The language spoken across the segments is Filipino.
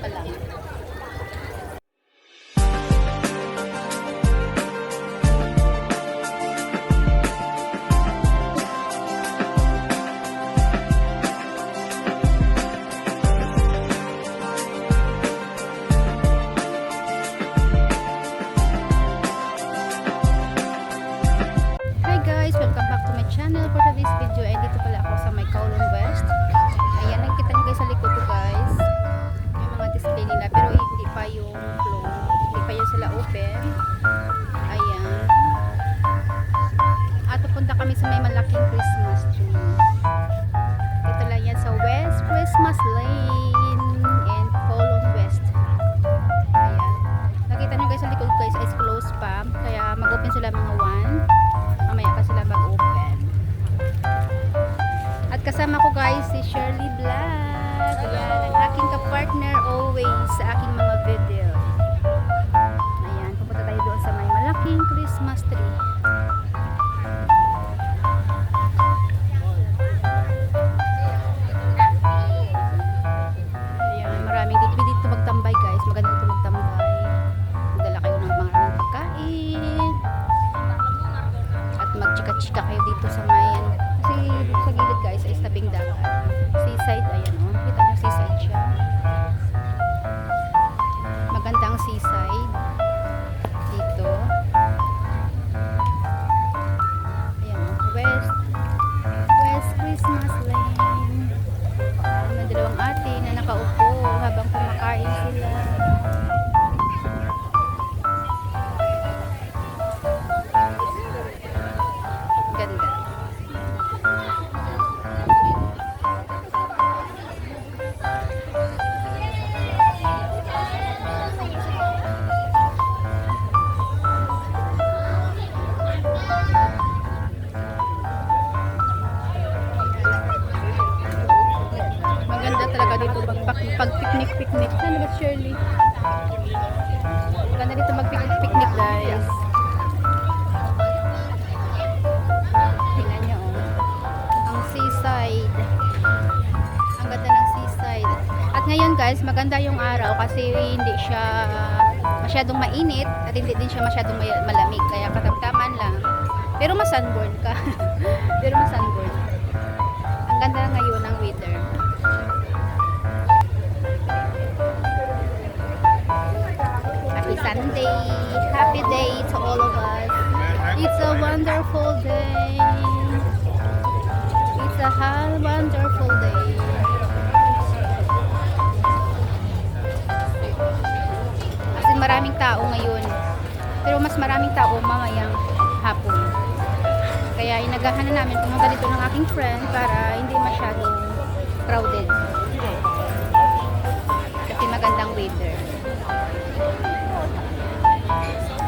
pa lang. Welcome back to my channel. For today's video ay dito pala ako sa may Kowloon West. Ayan, nakikita nyo guys sa likod ko guys yung mga display nila, pero hindi pa yung floor, hindi pa yung sila open. Ayan, at pupunta kami sa may malaking Christmas tree. Dito lang yan sa West Christmas Lane and Kowloon West. Ayan, nakita nyo guys sa likod guys is closed pa, kaya mag-open sila mga 1. Mamaya pa sila mag-open. At kasama ko guys si Shirley Vlog. Ayan, ang aking kapartner always sa aking mga video. Ayan, pupunta tayo doon sa may malaking Christmas tree. Ayan, maraming dito magtambay guys. Maganda dito magtambay. Magdala kayo ng mga pagkain. Magchika-chika kayo dito sa may kasi dito sa gilid guys ay tabing dagat, seaside. Ayan o, kita nyo seaside siya, magandang seaside dito. Ayan o, West Christmas Lane. May dalawang ate na nakaupo habang kumakain sila. Pag-picnic. Ano ba Shirley? Maganda dito mag-picnic guys. Tingnan nyo ang seaside. Ang ganda ng seaside. At ngayon guys, maganda yung araw kasi hindi siya masyadong mainit at hindi din siya masyadong malamig. Kaya katamtaman lang. Pero masunburn ka. Pero masunburn. Ang ganda ngayon ng weather. Sunday, happy day to all of us. It's a wonderful day. It's a wonderful day. Kasi maraming tao ngayon, pero mas maraming tao mamayang hapon. Kaya inagahan na namin pumunta dito ng aking friend para hindi masyadong crowded. Kasi magandang weather.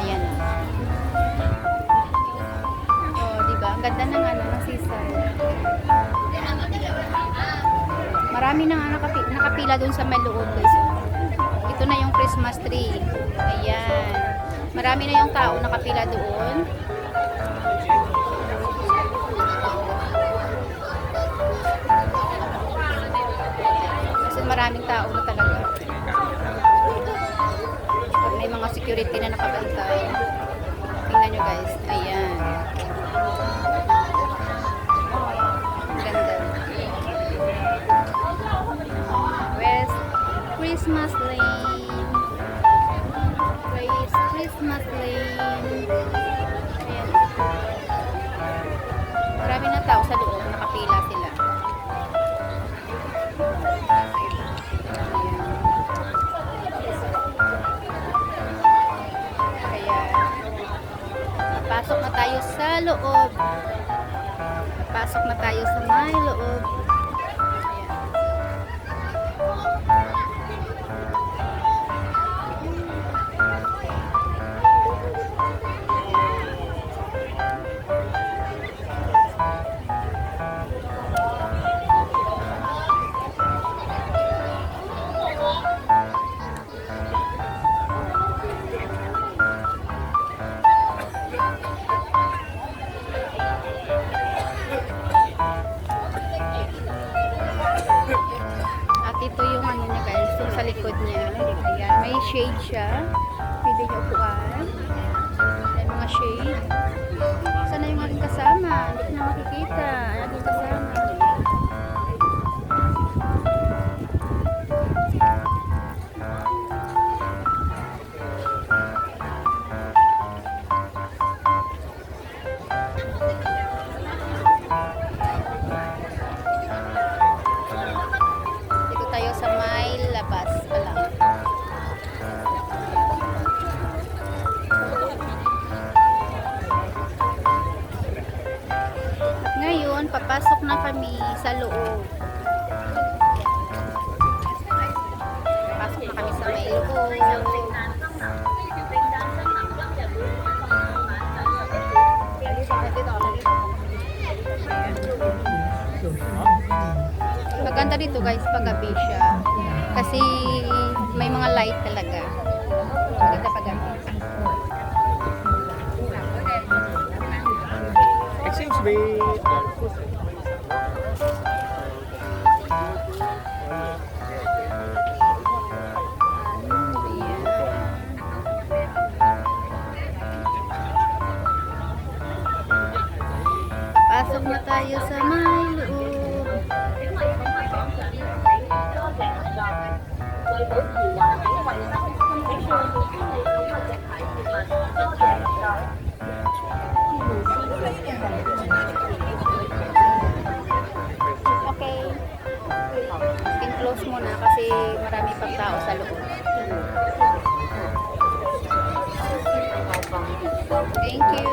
Ayan. Oh, diba? Ang ganda ng ng seaside. Marami na nga nakapila doon sa may loob guys. Ito na yung Christmas tree. Ayan. Marami na yung tao nakapila doon. Kasi maraming tao na talaga. May mga security na nakabantay. Tingnan nyo guys. Ayan. Ganda. West Christmas Lane. West Christmas Lane. Ayan. Marami na tao sa loob. Nakapila sila. Pasok na tayo sa loob. Pasok na tayo sa may loob. shade siya. Pwede niyo upuan. May mga shade. Sana yung aking kasama. Hindi ko na makikita. Aking kasama. Dito tayo sa may labas pa lang. At ngayon, papasok na kami sa loob. Papasok na kami sa may loob. Maganda dito guys pag gabi siya. Kasi may mga light talaga. Maganda pag gabi. It seems to be Pasok na tayo sa may loob. Okay. Skin close muna kasi marami pang tao sa loob. Thank you.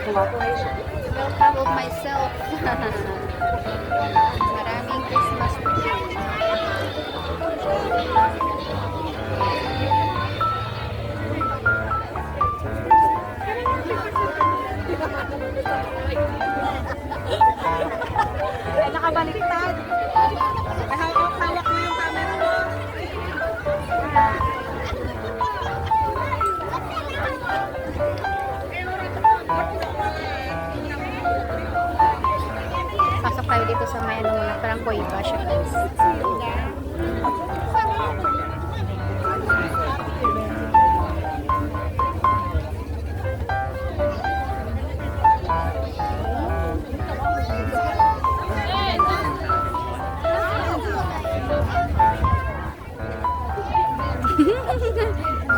Welcome of myself. Maraming Christmas tree. Nakabaliktad. Hawak mo yung camera mo. Pasok tayo dito sa may ano muna, parang kuiba siya guys.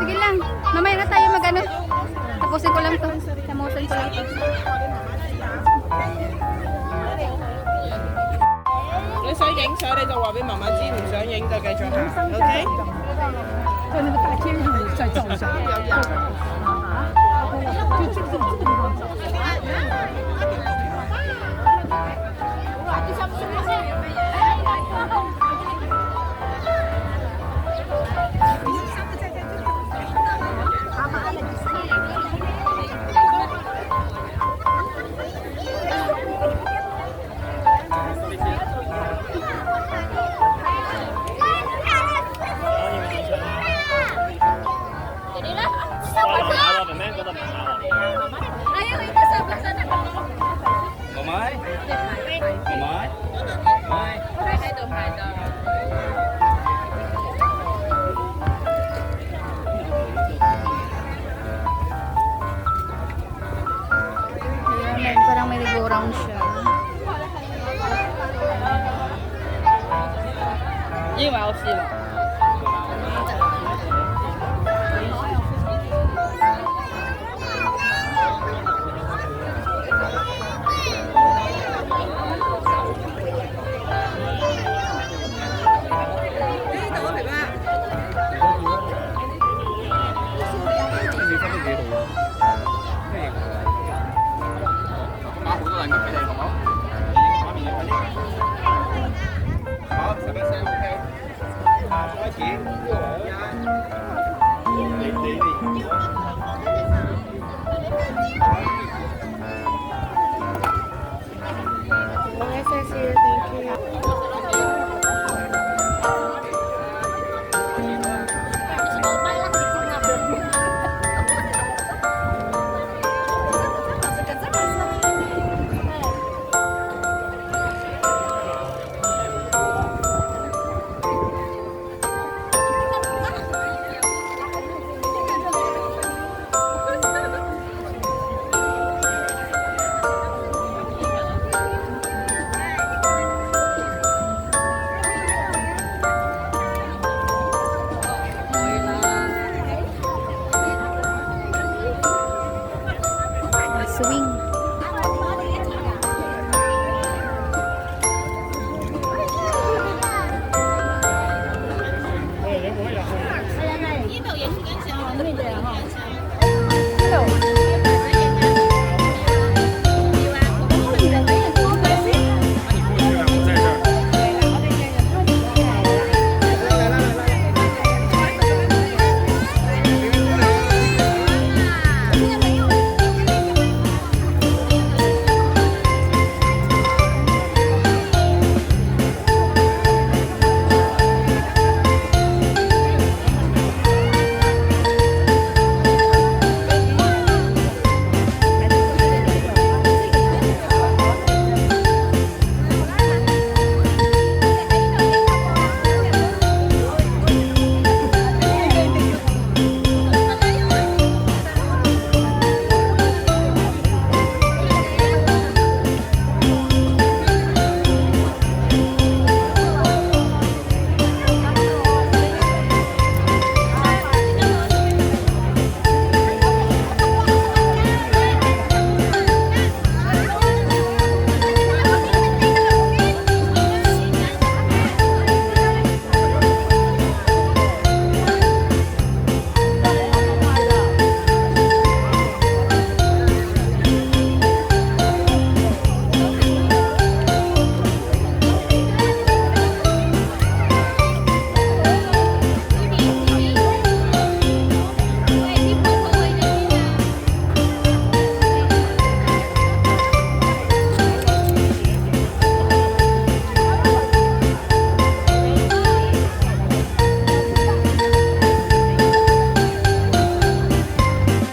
Sige lang, mamaya na tayo mag-ano. Tapusin ko lang to. Tamusin ko lang to. 你想影相你就話俾媽媽知，唔想影就繼續行，OK？在那个大街上再照一下。有人。就这个地方。Ayan, parang may go-round siya. 因為我試啦。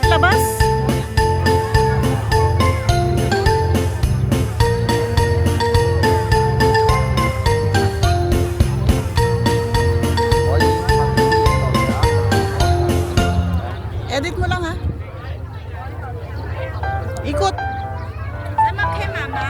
Labas. Edit mo lang ha. Ikot. Sama kay mama.